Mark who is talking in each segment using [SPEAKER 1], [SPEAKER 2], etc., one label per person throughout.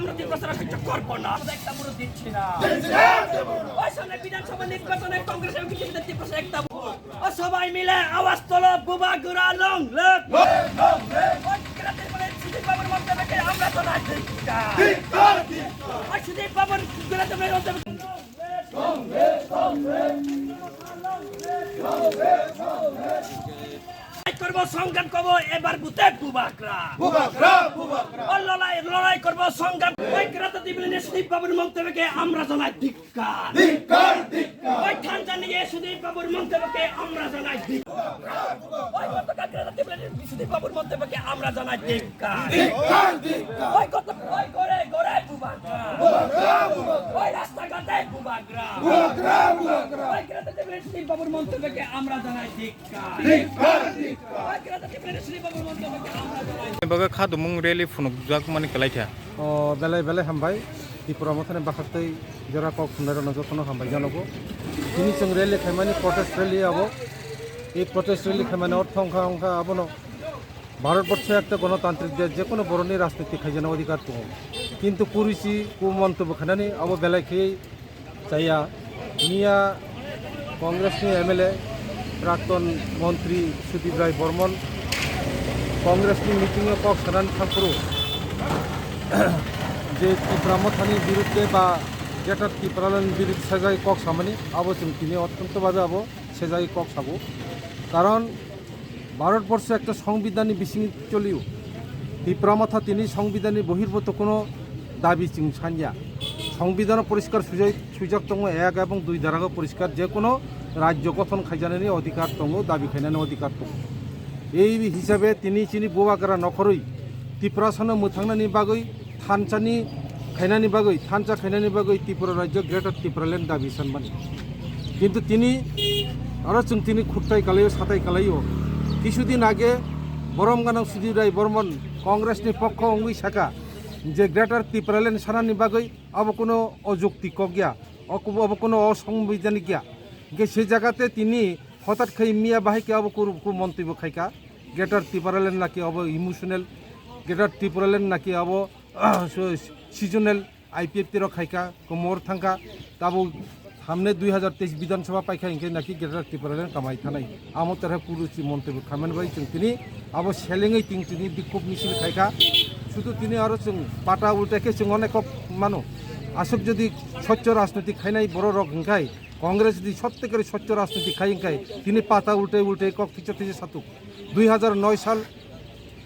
[SPEAKER 1] আমরা প্রচার সহ্য করবো না। একটা পুরো দিচ্ছি না। ওই সামনে বিধানসভা নির্বাচনে কংগ্রেসের কিছু প্রচার একটা সবাই মিলে আওয়াজ তোলো, বুবা গুড়া লং লেক। আমরা তো না সুদীপ বাবুর করবো সংগ্রাম করবো এবার বুতে বুবাকরা লড়াই করবো সংগ্রাম সুদীপ বাবুর মন্তব্যকে আমরা জানাই ধিক্কার। ওই ঠান্ডা নিয়ে সুদীপ বাবুর মন্তব্যকে আমরা জানাই সুদীপ বাবুর মন্তব্যকে আমরা জানাই ধিক্কার। ওই রাস্তাঘাটে বুবাকরা সুদীপ বাবুর মন্তব্যকে আমরা জানাই ধিক্কার।
[SPEAKER 2] baga khadu mung rally funuk jak mani kalaitha
[SPEAKER 3] belai belai hambai Tripura mothane bakhatai jora kok khunaro no jokono hambai janogo tini chung rally khaimani protest rally abo এই protest rally khaimani অর্থংখ্যা অংখ্যা abono ভারতবর্ষে একটা গণতান্ত্রিক দেশ যে কোনো বরণী রাজনীতি খাইজানো অধিকার তো কিন্তু পুলিশি কুমন্তব্য খানানি আবো বেলায় খেয়ে চাইয়া মিয়া কংগ্রেসনি এমএলএ প্রাক্তন মন্ত্রী সুদীপ রায় বর্মন কংগ্রেসনি মিটিংয়ে কক সানান থাকরো যে ত্রিপুরা মথানির বিরুদ্ধে বা যেটা ত্রিপুরার বিরুদ্ধে সে জায়গায় কক সামানি আবো চিন তিনি অত্যন্তভাবে আবো সে জায়গায় কক সাবো কারণ ভারতবর্ষে একটা সংবিধানী বিশৃঙ্খল চলিও ত্রিপুরা মাথা তিনি সংবিধানী বহির্ভূত কোনো দাবি চিং সানিয়া সংবিধান পরিষ্কার সুযোগ দङ 1 এবং 2 ধারাগো পরিষ্কার যে কোনো রাজ্য গঠন খাইজানানি অধিকার দङ দাবি খাইনানি অধিকার দङ এই হিসাবে তিনি চিনি বুবাকরা নখরই ত্রিপুরা সনে মুথাंनानि बागै थानचानि खाइनानि बागै थानचा खाइनानि बागै ত্রিপুরা রাজ্য গ্রেটার ত্রিপুরাল্যান্ড দাবি সানমানি কিন্তু তিনি আরো जों তিনি খুঁটাই কালাইও সাতাই কালাইও কিছুদিন আগে বরমগানাং সুদীপ রায় বর্মন কংগ্রেসনি পক্ষ অঙ্গি শাখা যে গ্রেটার ত্রিপুরাল্যান্ড সানানি বাগৈ আবো কোনো অযৌক্তিক গিয়া আবো কোনো অসাংবিধানিক গিয়া সে জায়গাতে তিনি হঠাৎ খাই মিয়া বাহিকে আবো কু মন্তব্য খাইকা গ্রেটার ত্রিপুরাল্যান্ড নাকি আবো ইমোশনাল গ্রেটার ত্রিপুরাল্যান্ড নাকি আবো সিজনাল আইপিএফ তের খাইকা মোর থাঙ্কা তাবো সামনে 2023 বিধানসভা পাইখা ইনকে নাকি গ্রেটার ত্রিপুরাল্যান্ড কামাই থানাই আমো তারা পুরুষি মন্তব্য খামেন বাই जों তিনি আবো সেলেঙै তিং তিনি বিক্ষোভ মিছিল খাইকা শুধু তিনি আরো जों পাটা উল্টাকে जों অনেক মানো আসক যদি স্বচ্ছ রাজনীতি খাইনাই বড় রক হিংখাই কংগ্রেস যদি সত্যিকারে স্বচ্ছ রাজনীতি খাই হিংখাই তিনি পাতা উল্টে উল্টে কক টিচার থেকে সাতুক 2009 সাল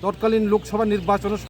[SPEAKER 3] তৎকালীন লোকসভা নির্বাচন